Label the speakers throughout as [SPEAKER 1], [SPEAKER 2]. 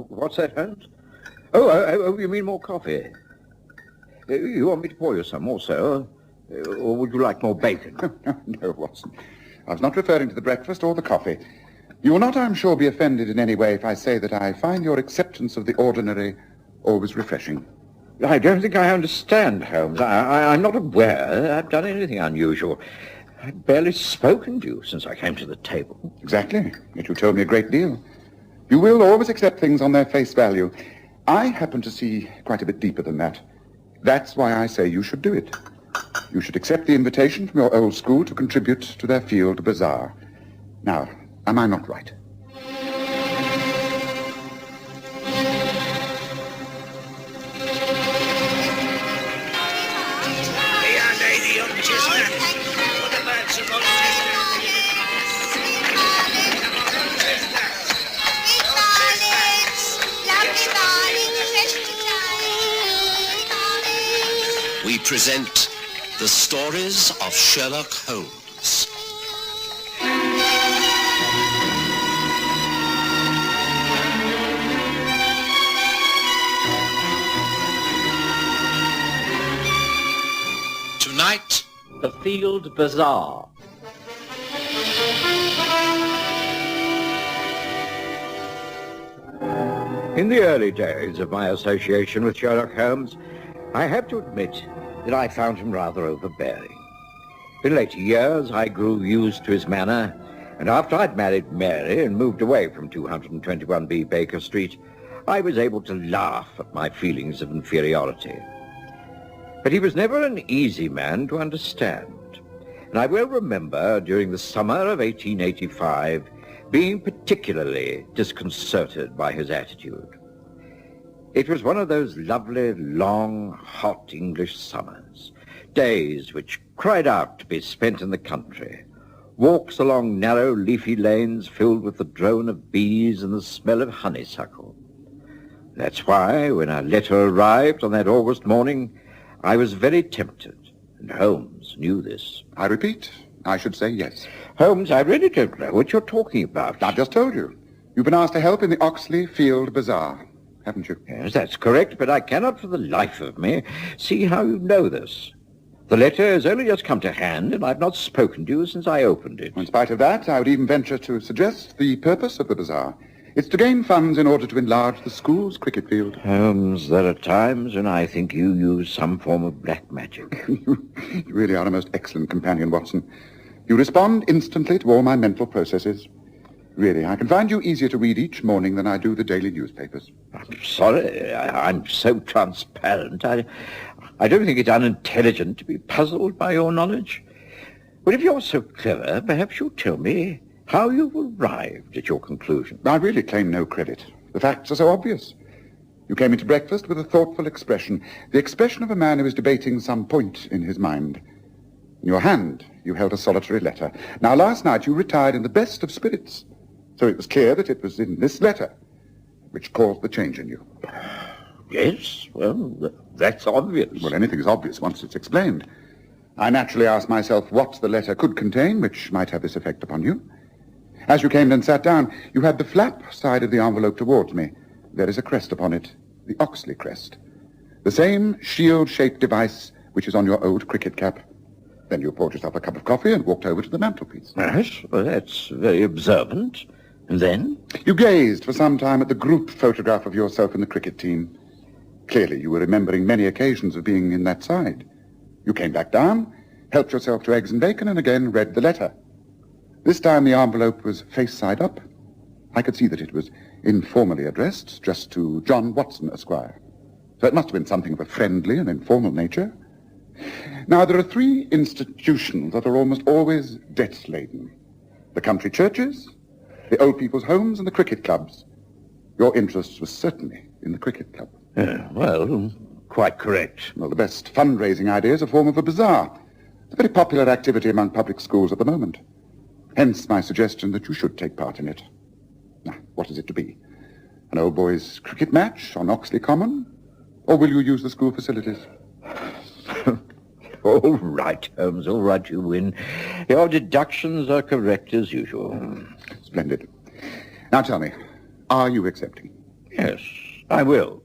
[SPEAKER 1] What's that, Holmes? Oh, you mean more coffee? You want me to pour you some also? Or would you like more bacon?
[SPEAKER 2] No, Watson. I was not referring to the breakfast or the coffee. You will not, I'm sure, be offended in any way if I say that I find your acceptance of the ordinary always refreshing.
[SPEAKER 1] I don't think I understand, Holmes. I'm not aware I've done anything unusual. I've barely spoken to you since I came to the table.
[SPEAKER 2] Exactly. Yet you told me a great deal. You will always accept things on their face value. I happen to see quite a bit deeper than that. That's why I say you should do it. You should accept the invitation from your old school to contribute to their field bazaar. Now, am I not right?
[SPEAKER 3] We present the stories of Sherlock Holmes. Tonight,
[SPEAKER 1] The Field Bazaar. In the early days of my association with Sherlock Holmes, I have to admit that I found him rather overbearing. In later years, I grew used to his manner, and after I'd married Mary and moved away from 221B Baker Street, I was able to laugh at my feelings of inferiority. But he was never an easy man to understand, and I will remember during the summer of 1885 being particularly disconcerted by his attitude. It was one of those lovely, long, hot English summers, days which cried out to be spent in the country, walks along narrow, leafy lanes filled with the drone of bees and the smell of honeysuckle. That's why, when our letter arrived on that August morning, I was very tempted, and Holmes knew this.
[SPEAKER 2] I repeat, I should say yes.
[SPEAKER 1] Holmes, I really don't know what you're talking about.
[SPEAKER 2] I've just told you. You've been asked to help in the Oxley Field Bazaar, haven't you?
[SPEAKER 1] Yes, that's correct, but I cannot for the life of me see how you know this. The letter has only just come to hand, and I've not spoken to you since I opened it.
[SPEAKER 2] In spite of that, I would even venture to suggest the purpose of the bazaar. It's to gain funds in order to enlarge the school's cricket field.
[SPEAKER 1] Holmes, there are times when I think you use some form of black magic.
[SPEAKER 2] You really are a most excellent companion, Watson. You respond instantly to all my mental processes. Really, I can find you easier to read each morning than I do the daily newspapers.
[SPEAKER 1] I'm sorry, I'm so transparent. I don't think it's unintelligent to be puzzled by your knowledge. But if you're so clever, perhaps you'll tell me how you've arrived at your conclusion.
[SPEAKER 2] I really claim no credit. The facts are so obvious. You came into breakfast with a thoughtful expression, the expression of a man who is debating some point in his mind. In your hand, you held a solitary letter. Now, last night, you retired in the best of spirits. So it was clear that it was in this letter which caused the change in you.
[SPEAKER 1] Yes, well, that's obvious.
[SPEAKER 2] Well, anything's obvious once it's explained. I naturally asked myself what the letter could contain, which might have this effect upon you. As you came and sat down, you had the flap side of the envelope towards me. There is a crest upon it, the Oxley crest. The same shield-shaped device which is on your old cricket cap. Then you poured yourself a cup of coffee and walked over to the mantelpiece.
[SPEAKER 1] Yes, well, that's very observant. And then?
[SPEAKER 2] You gazed for some time at the group photograph of yourself in the cricket team. Clearly, you were remembering many occasions of being in that side. You came back down, helped yourself to eggs and bacon, and again read the letter. This time the envelope was face side up. I could see that it was informally addressed just to John Watson, Esquire. So it must have been something of a friendly and informal nature. Now, there are three institutions that are almost always debt-laden. The country churches, the old people's homes, and the cricket clubs. Your interest was certainly in the cricket club.
[SPEAKER 1] Well, quite correct.
[SPEAKER 2] Well, the best fundraising idea is a form of a bazaar. It's a very popular activity among public schools at the moment. Hence my suggestion that you should take part in it. Now, what is it to be? An old boys' cricket match on Oxley Common? Or will you use the school facilities?
[SPEAKER 1] All right, Holmes, all right, you win. Your deductions are correct as usual.
[SPEAKER 2] Splendid. Now tell me, are you accepting?
[SPEAKER 1] Yes, I will.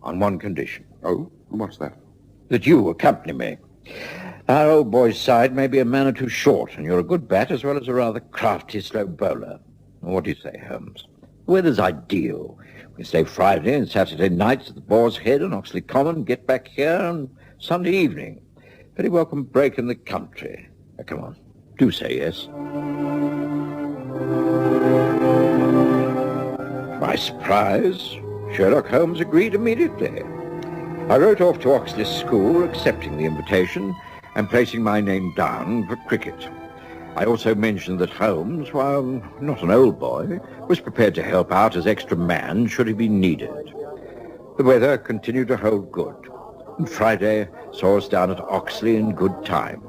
[SPEAKER 1] On one condition.
[SPEAKER 2] Oh, what's that?
[SPEAKER 1] That you accompany me. Our old boy's side may be a man or two short, and you're a good bat as well as a rather crafty slow bowler. What do you say, Holmes? The weather's ideal. We stay Friday and Saturday nights at the Boar's Head on Oxley Common, get back here on Sunday evening. Very welcome break in the country. Now, come on, do say yes. To my surprise, Sherlock Holmes agreed immediately. I wrote off to Oxley School, accepting the invitation and placing my name down for cricket. I also mentioned that Holmes, while not an old boy, was prepared to help out as extra man should he be needed. The weather continued to hold good, and Friday saw us down at Oxley in good time.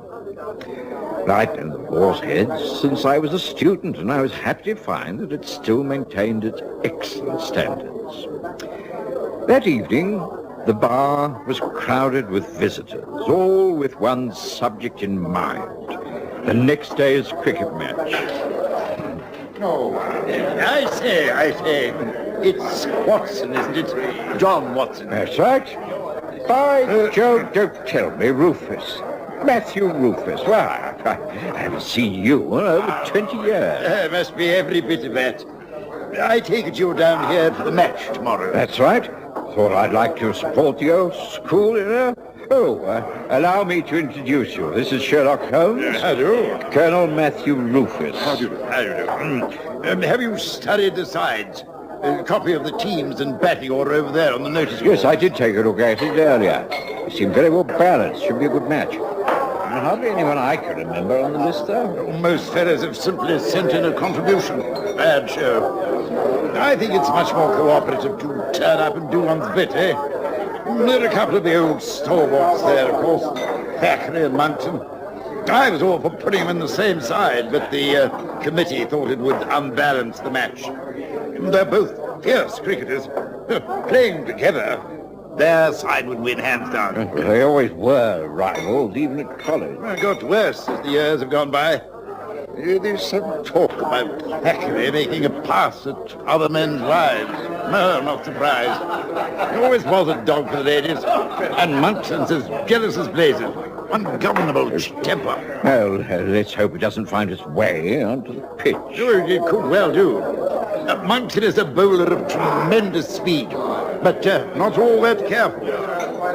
[SPEAKER 1] I'd known the Boar's Head since I was a student, and I was happy to find that it still maintained its excellent standards. That evening, the bar was crowded with visitors, all with one subject in mind: the next day's cricket match.
[SPEAKER 4] Oh, I say. It's Watson, isn't it? John Watson.
[SPEAKER 1] That's right. By Jove, don't tell me, Rufus. Matthew Rufus. Why, I haven't seen you in over 20 years.
[SPEAKER 4] Must be every bit of that. I take it you're down here for the match tomorrow.
[SPEAKER 1] That's right. Thought I'd like to support the old school, you know. Oh, allow me to introduce you. This is Sherlock Holmes.
[SPEAKER 4] How do?
[SPEAKER 1] Colonel Matthew Rufus.
[SPEAKER 4] How do you do? Have you studied the sides? A copy of the teams and batting order over there on the notice board.
[SPEAKER 1] Yes, I did take a look at it earlier. It seemed very well balanced. Should be a good match. Hardly anyone I can remember on the list, though.
[SPEAKER 4] Most fellows have simply sent in a contribution. Bad show. I think it's much more cooperative to turn up and do one's bit, eh? There are a couple of the old stalwarts there, of course. Thackeray and Monckton. I was all for putting them in the same side, but the committee thought it would unbalance the match. They're both fierce cricketers. Playing together, their side would win hands down.
[SPEAKER 1] They always were rivals, even at college.
[SPEAKER 4] It got worse as the years have gone by. There's some talk about Thackeray making a pass at other men's wives. No, not surprised. He always was a dog for the ladies. And Monckton's as jealous as blazes. Ungovernable temper.
[SPEAKER 1] Well, let's hope it doesn't find its way onto the pitch.
[SPEAKER 4] Oh, it could well do. Monckton is a bowler of tremendous speed, but not all that careful.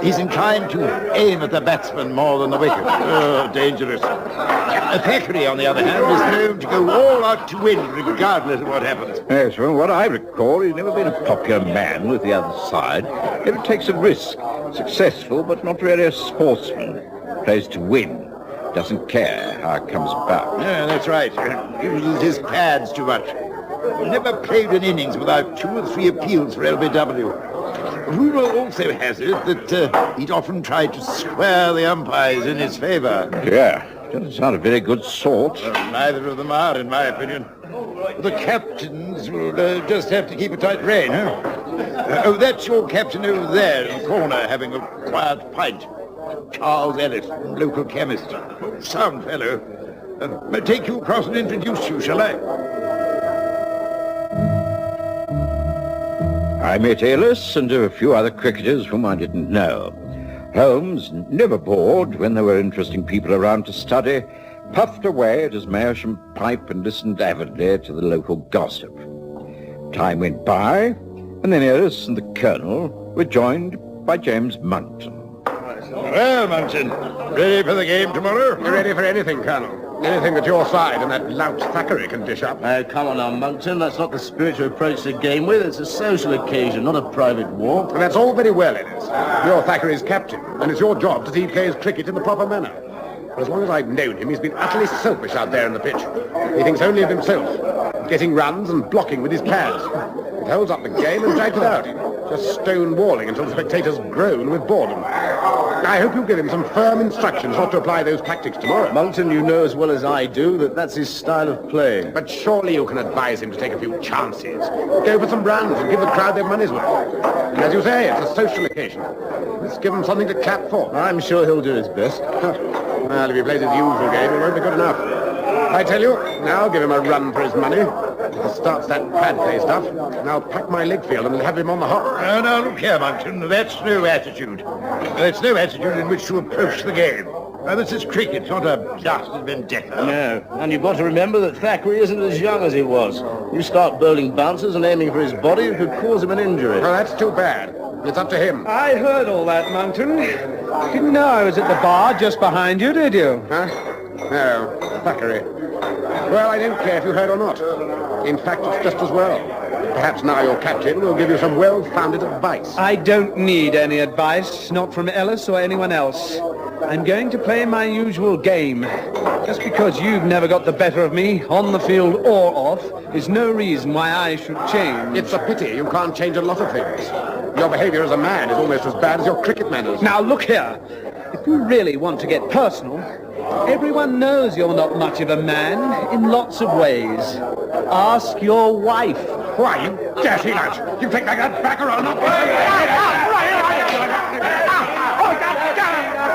[SPEAKER 4] He's inclined to aim at the batsman more than the wicket. Oh, dangerous. Thackeray, on the other hand, is known to go all out to win, regardless of what happens.
[SPEAKER 1] Yes, well, what I recall, he's never been a popular man with the other side. Never takes a risk. Successful, but not really a sportsman. Plays to win. Doesn't care how it comes about.
[SPEAKER 4] Yeah, that's right. Uses his pads too much. Never played an innings without 2 or 3 appeals for LBW. Rumour also has it that he'd often tried to square the umpires in his favour.
[SPEAKER 1] Yeah, doesn't sound a very good sort.
[SPEAKER 4] Well, neither of them are, in my opinion. The captains will just have to keep a tight rein, huh? Oh, that's your captain over there in the corner having a quiet pint. Charles Ellis, local chemist. Sound fellow. Take you across and introduce you, shall I?
[SPEAKER 1] I met Ellis and a few other cricketers whom I didn't know. Holmes, never bored when there were interesting people around to study, puffed away at his meerschaum pipe and listened avidly to the local gossip. Time went by, and then Ellis and the Colonel were joined by James Monckton.
[SPEAKER 4] Well, Monckton, ready for the game tomorrow?
[SPEAKER 5] You're ready for anything, Colonel. Anything that your side and that lout Thackeray can dish up.
[SPEAKER 6] Come on now, Monckton. That's not the spirit to approach the game with. It's a social occasion, not a private war.
[SPEAKER 5] And that's all very well, it is. You're Thackeray's captain, and it's your job to see he plays cricket in the proper manner. For as long as I've known him, he's been utterly selfish out there in the pitch. He thinks only of himself, getting runs and blocking with his pads. It holds up the game and drags it out, just stone-walling until the spectators groan with boredom. I hope you give him some firm instructions not to apply those tactics tomorrow.
[SPEAKER 6] Monckton, you know as well as I do that that's his style of play.
[SPEAKER 5] But surely you can advise him to take a few chances. Go for some runs and give the crowd their money's worth. And as you say, it's a social occasion. Let's give him something to clap for.
[SPEAKER 6] I'm sure he'll do his best.
[SPEAKER 5] Well, if he plays his usual game, it won't be good enough. I tell you, now give him a run for his money. It's starts that pad play stuff, and I'll pack my leg field and have him on the hop.
[SPEAKER 4] Now, look here, Monkton. That's no attitude. That's no attitude in which to approach the game. Now, this is cricket, not a blasted vendetta.
[SPEAKER 6] No, and you've got to remember that Thackeray isn't as young as he was. You start bowling bouncers and aiming for his body, it could cause him an injury.
[SPEAKER 5] Well, that's too bad. It's up to him.
[SPEAKER 7] I heard all that, Monkton. Didn't know I was at the bar just behind you, did you?
[SPEAKER 5] Huh? No, Thackeray. Well, I don't care if you heard or not. In fact, it's just as well. Perhaps now your captain will give you some well-founded advice.
[SPEAKER 7] I don't need any advice, not from Ellis or anyone else. I'm going to play my usual game. Just because you've never got the better of me, on the field or off, is no reason why I should change.
[SPEAKER 5] It's a pity you can't change a lot of things. Your behavior as a man is almost as bad as your cricket manners.
[SPEAKER 7] Now, look here. If you really want to get personal, everyone knows you're not much of a man in lots of ways. Ask your wife.
[SPEAKER 5] Why, you dirty lad! You think I got back or not?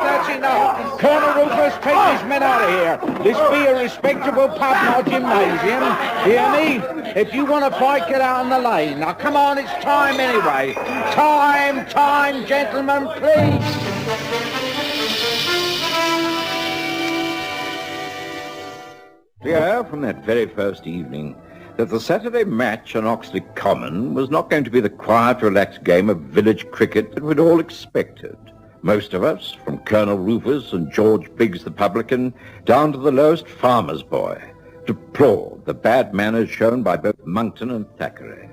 [SPEAKER 8] That's enough. Colonel Rufus, take these men out of here. This be a respectable pub, not gymnasium. Hear me? If you want to fight, get out on the lane. Now, come on, it's time anyway. Time, gentlemen, please.
[SPEAKER 1] Clear from that very first evening that the Saturday match on Oxley Common was not going to be the quiet, relaxed game of village cricket that we'd all expected. Most of us, from Colonel Rufus and George Biggs the publican, down to the lowest farmer's boy, deplored the bad manners shown by both Monkton and Thackeray.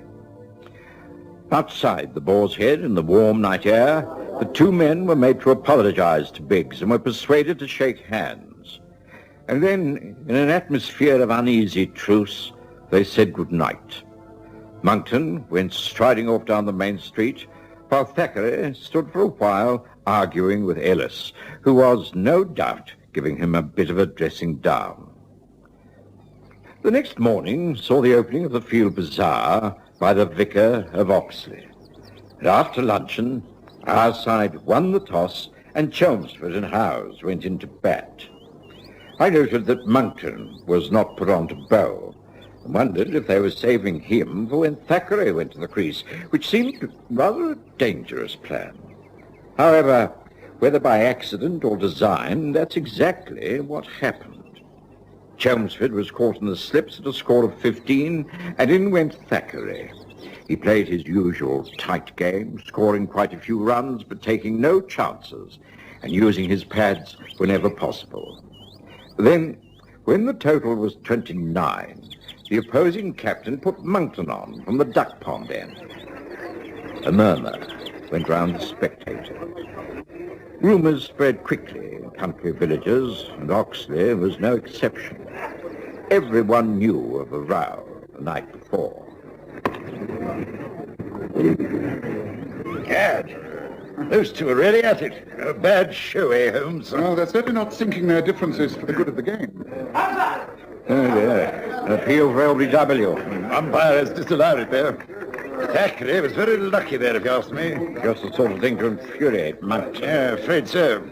[SPEAKER 1] Outside the Boar's Head in the warm night air, the two men were made to apologize to Biggs and were persuaded to shake hands. And then, in an atmosphere of uneasy truce, they said good night. Monkton went striding off down the main street, while Thackeray stood for a while arguing with Ellis, who was, no doubt, giving him a bit of a dressing down. The next morning saw the opening of the field bazaar by the vicar of Oxley. And after luncheon, our side won the toss, and Chelmsford and Howes went into bat. I noted that Monkton was not put on to bowl, and wondered if they were saving him for when Thackeray went to the crease, which seemed rather a dangerous plan. However, whether by accident or design, that's exactly what happened. Chelmsford was caught in the slips at a score of 15, and in went Thackeray. He played his usual tight game, scoring quite a few runs, but taking no chances, and using his pads whenever possible. Then, when the total was 29, the opposing captain put Monkton on from the duck pond end. A murmur went round the spectators. Rumours spread quickly in country villages, and Oxley was no exception. Everyone knew of a row the night before.
[SPEAKER 4] Gad, those two are really at it. A bad show, eh, Holmes?
[SPEAKER 2] Well, they're certainly not sinking their differences for the good of the game.
[SPEAKER 1] Oh, dear. An appeal for LBW.
[SPEAKER 4] Umpire has disallowed it there. Thackeray was very lucky there, if you ask me.
[SPEAKER 1] Just the sort of thing to infuriate Monkton.
[SPEAKER 4] Yeah, afraid so.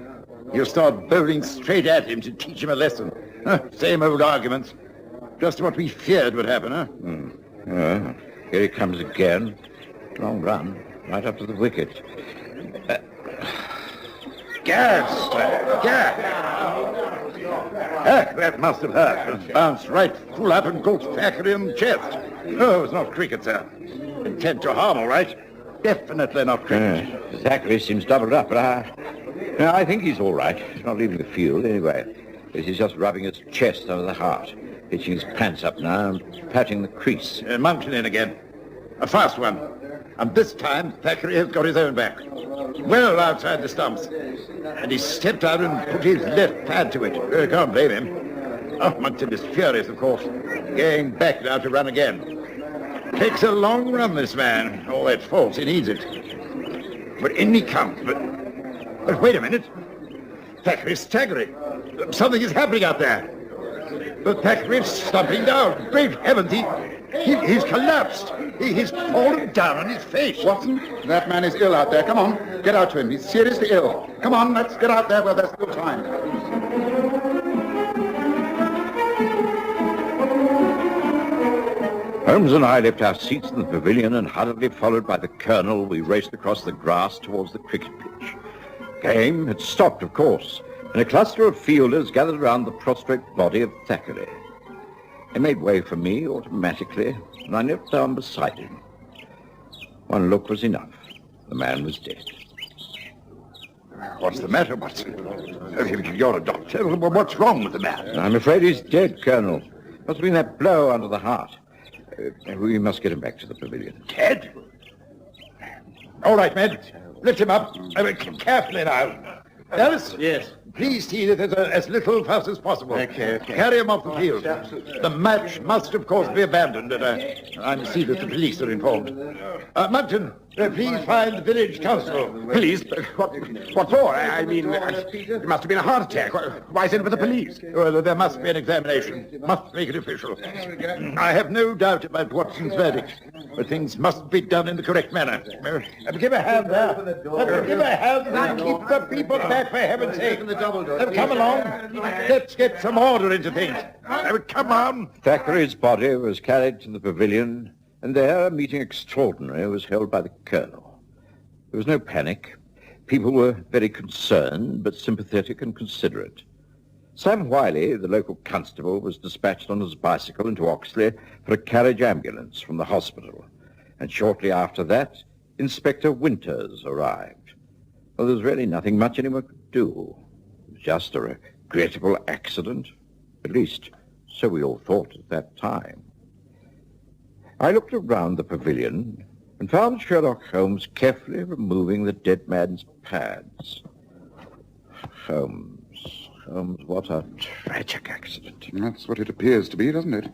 [SPEAKER 4] You start bowling straight at him to teach him a lesson. Same old arguments. Just what we feared would happen, huh?
[SPEAKER 1] Well, here he comes again. Long run, right up to the wicket.
[SPEAKER 4] That must have hurt. Bounced right full up and caught Thackeray in the chest. No, it's not cricket, sir. Intent to harm, all right. Definitely not cricket.
[SPEAKER 1] Thackeray seems doubled up, but I think he's all right. He's not leaving the field anyway. He's just rubbing his chest under the heart, hitching his pants up now and patting the crease.
[SPEAKER 4] Monkton in again. A fast one. And this time, Thackeray has got his own back. Well outside the stumps. And he stepped out and put his left pad to it. Can't blame him. Oh, Monkton is furious, of course. Going back now to run again. Takes a long run, this man. All that faults, he needs it. But in he comes. But wait a minute. Thackeray's staggering. Something is happening out there. But Thackeray's slumping down. Great heavens, he's collapsed. He's fallen down on his face.
[SPEAKER 2] Watson, that man is ill out there. Come on, get out to him. He's seriously ill. Come on, let's get out there while there's still time.
[SPEAKER 1] Holmes and I left our seats in the pavilion and, hurriedly followed by the colonel, we raced across the grass towards the cricket pitch. Game had stopped, of course, and a cluster of fielders gathered around the prostrate body of Thackeray. They made way for me automatically, and I knelt down beside him. One look was enough. The man was dead.
[SPEAKER 2] What's the matter, Watson? You're a doctor. What's wrong with the man?
[SPEAKER 1] I'm afraid he's dead, Colonel. Must have been that blow under the heart. We must get him back to the pavilion.
[SPEAKER 4] Dead? All right, men. Lift him up. Carefully now. Alice?
[SPEAKER 6] Yes.
[SPEAKER 4] Please see that there's as little fuss as possible.
[SPEAKER 6] Okay.
[SPEAKER 4] Carry him off the field. The match must, of course, be abandoned. I see that the police are informed. Monckton, please find the village council.
[SPEAKER 5] Police? What for? I mean, it must have been a heart attack. Why send for the police?
[SPEAKER 4] Well, there must be an examination. Must make it official. I have no doubt about Watson's verdict, but things must be done in the correct manner. Give a hand there. Give a hand and keep the people back, for heaven's sake. Come along. Let's get some order into things. Come on.
[SPEAKER 1] Thackeray's body was carried to the pavilion, and there a meeting extraordinary was held by the colonel. There was no panic. People were very concerned, but sympathetic and considerate. Sam Wiley, the local constable, was dispatched on his bicycle into Oxley for a carriage ambulance from the hospital. And shortly after that, Inspector Winters arrived. Well, there was really nothing much anyone could do. It was just a regrettable accident. At least, so we all thought at that time. I looked around the pavilion and found Sherlock Holmes carefully removing the dead man's pads. Holmes, what a tragic accident.
[SPEAKER 2] That's what it appears to be, doesn't it?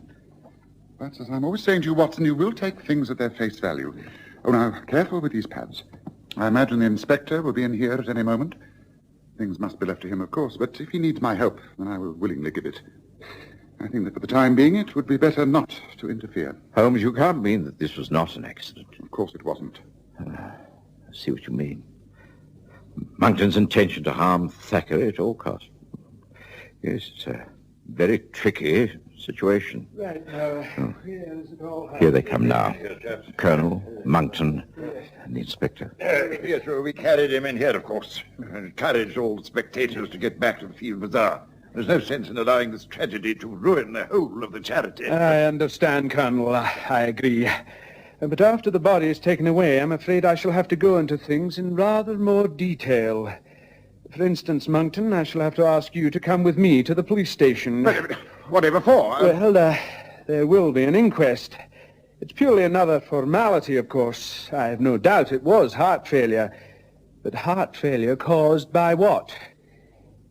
[SPEAKER 2] But as I'm always saying to you, Watson, you will take things at their face value. Oh, now, careful with these pads. I imagine the inspector will be in here at any moment. Things must be left to him, of course, but if he needs my help, then I will willingly give it. I think that for the time being, it would be better not to interfere.
[SPEAKER 1] Holmes, you can't mean that this was not an accident.
[SPEAKER 2] Of course it wasn't.
[SPEAKER 1] I see what you mean. Monckton's intention to harm Thackeray at all costs. Yes, it's a very tricky situation.
[SPEAKER 6] Right,
[SPEAKER 1] Here they come now. Colonel, Monckton, and the inspector.
[SPEAKER 4] Yes, well, we carried him in here, of course. Encouraged all the spectators to get back to the field bazaar. There's no sense in allowing this tragedy to ruin the whole of the charity.
[SPEAKER 7] I understand, Colonel. I agree. But after the body is taken away, I'm afraid I shall have to go into things in rather more detail. For instance, Monckton, I shall have to ask you to come with me to the police station.
[SPEAKER 5] Whatever for?
[SPEAKER 7] Well, there will be an inquest. It's purely another formality, of course. I have no doubt it was heart failure. But heart failure caused by what?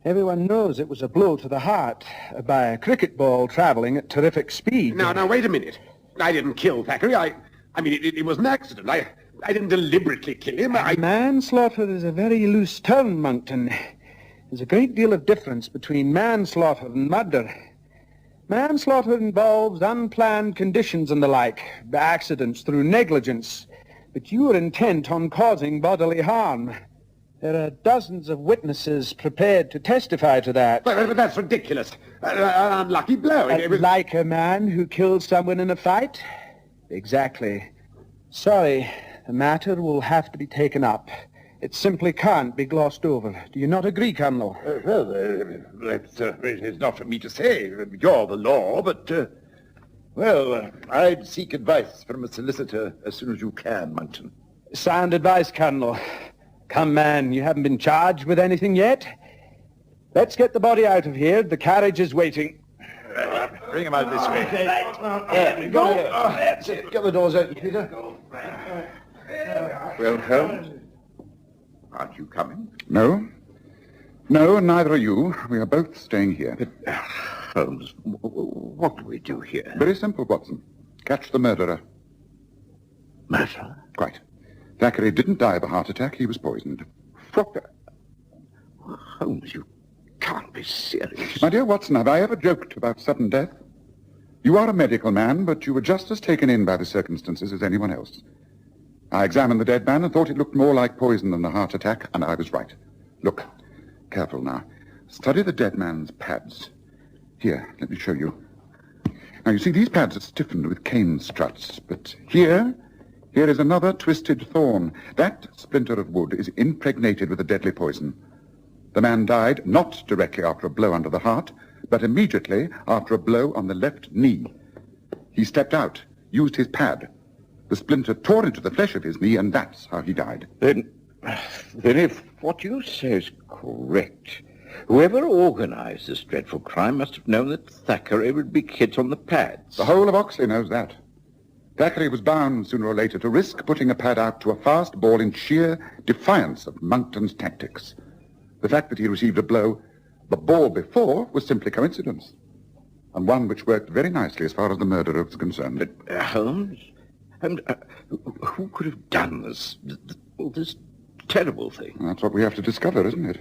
[SPEAKER 7] Everyone knows it was a blow to the heart by a cricket ball traveling at terrific speed.
[SPEAKER 5] Now, wait a minute. I didn't kill Thackeray. I mean, it was an accident. I didn't deliberately kill him.
[SPEAKER 7] Manslaughter is a very loose term, Monckton. There's a great deal of difference between manslaughter and murder. Manslaughter involves unplanned conditions and the like, accidents through negligence. But you are intent on causing bodily harm. There are dozens of witnesses prepared to testify to that.
[SPEAKER 5] But that's ridiculous. An unlucky blow.
[SPEAKER 7] Like a man who killed someone in a fight? Exactly. Sorry, the matter will have to be taken up. It simply can't be glossed over. Do you not agree, Colonel?
[SPEAKER 4] It's not for me to say. You're the law, but, I'd seek advice from a solicitor as soon as you can, Monckton.
[SPEAKER 7] Sound advice, Colonel. Come, man, you haven't been charged with anything yet. Let's get the body out of here. The carriage is waiting.
[SPEAKER 4] Bring him out this way.
[SPEAKER 6] There, go. That's it. Get the doors open, Peter.
[SPEAKER 2] Well, Holmes, aren't you coming? No, and neither are you. We are both staying here.
[SPEAKER 1] But, Holmes, what do we do here?
[SPEAKER 2] Very simple, Watson. Catch the murderer.
[SPEAKER 1] Murderer?
[SPEAKER 2] Quite. Thackeray didn't die of a heart attack. He was poisoned.
[SPEAKER 1] What? Holmes, you can't be serious.
[SPEAKER 2] My dear Watson, have I ever joked about sudden death? You are a medical man, but you were just as taken in by the circumstances as anyone else. I examined the dead man and thought it looked more like poison than a heart attack, and I was right. Look, careful now. Study the dead man's pads. Here, let me show you. Now, you see, these pads are stiffened with cane struts, but here is another twisted thorn. That splinter of wood is impregnated with a deadly poison. The man died not directly after a blow under the heart, but immediately after a blow on the left knee. He stepped out, used his pad. The splinter tore into the flesh of his knee, and that's how he died.
[SPEAKER 1] Then if what you say is correct, whoever organized this dreadful crime must have known that Thackeray would be hit on the pads.
[SPEAKER 2] The whole of Oxley knows that. Thackeray was bound sooner or later to risk putting a pad out to a fast ball in sheer defiance of Monkton's tactics. The fact that he received a blow the ball before was simply coincidence, and one which worked very nicely as far as the murderer was concerned.
[SPEAKER 1] But Holmes? And who could have done this terrible thing?
[SPEAKER 2] That's what we have to discover, isn't it?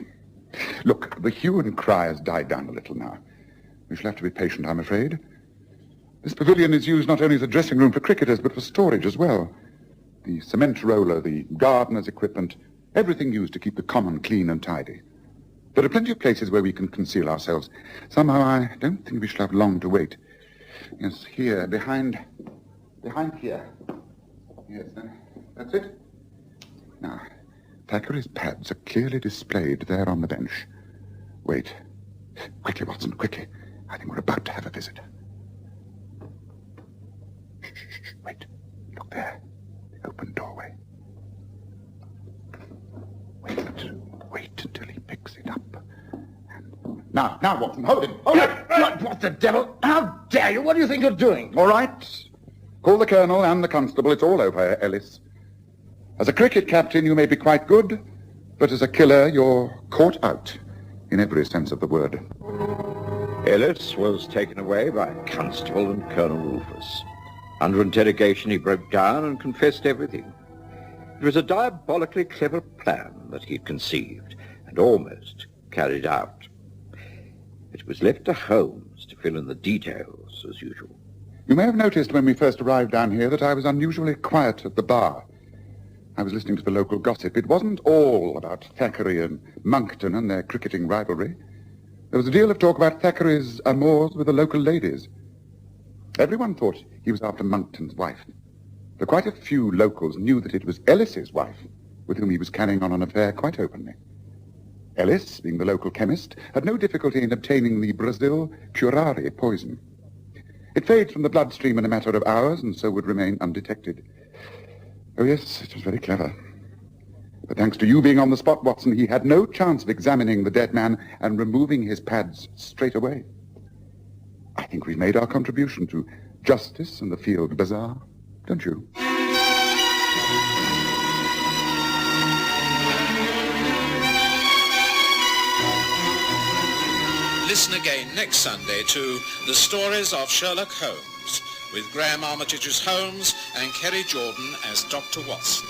[SPEAKER 2] Look, the hue and cry has died down a little now. We shall have to be patient, I'm afraid. This pavilion is used not only as a dressing room for cricketers, but for storage as well. The cement roller, the gardener's equipment, everything used to keep the common clean and tidy. There are plenty of places where we can conceal ourselves. Somehow I don't think we shall have long to wait. Yes, here, behind here. Yes, that's it. Now, Thackeray's pads are clearly displayed there on the bench. Wait. Quickly, Watson, quickly. I think we're about to have a visitor. Shh, wait. Look there. The open doorway. Wait until he picks it up. Now, Watson, hold him. Hold him!
[SPEAKER 6] What the devil? How dare you? What do you think you're doing?
[SPEAKER 2] All right. Call the colonel and the constable. It's all over, Ellis. As a cricket captain, you may be quite good, but as a killer, you're caught out, in every sense of the word.
[SPEAKER 1] Ellis was taken away by Constable and Colonel Rufus. Under interrogation, he broke down and confessed everything. It was a diabolically clever plan that he had conceived and almost carried out. It was left to Holmes to fill in the details, as usual.
[SPEAKER 2] You may have noticed when we first arrived down here that I was unusually quiet at the bar. I was listening to the local gossip. It wasn't all about Thackeray and Monkton and their cricketing rivalry. There was a deal of talk about Thackeray's amours with the local ladies. Everyone thought he was after Monkton's wife, but quite a few locals knew that it was Ellis's wife with whom he was carrying on an affair quite openly. Ellis, being the local chemist, had no difficulty in obtaining the Brazil curare poison. It fades from the bloodstream in a matter of hours and so would remain undetected. Oh, yes, it was very clever. But thanks to you being on the spot, Watson, he had no chance of examining the dead man and removing his pads straight away. I think we've made our contribution to justice and the field Bazaar, don't you?
[SPEAKER 3] Listen again next Sunday to The Stories of Sherlock Holmes, with Graham Armitage's Holmes and Kerry Jordan as Dr. Watson.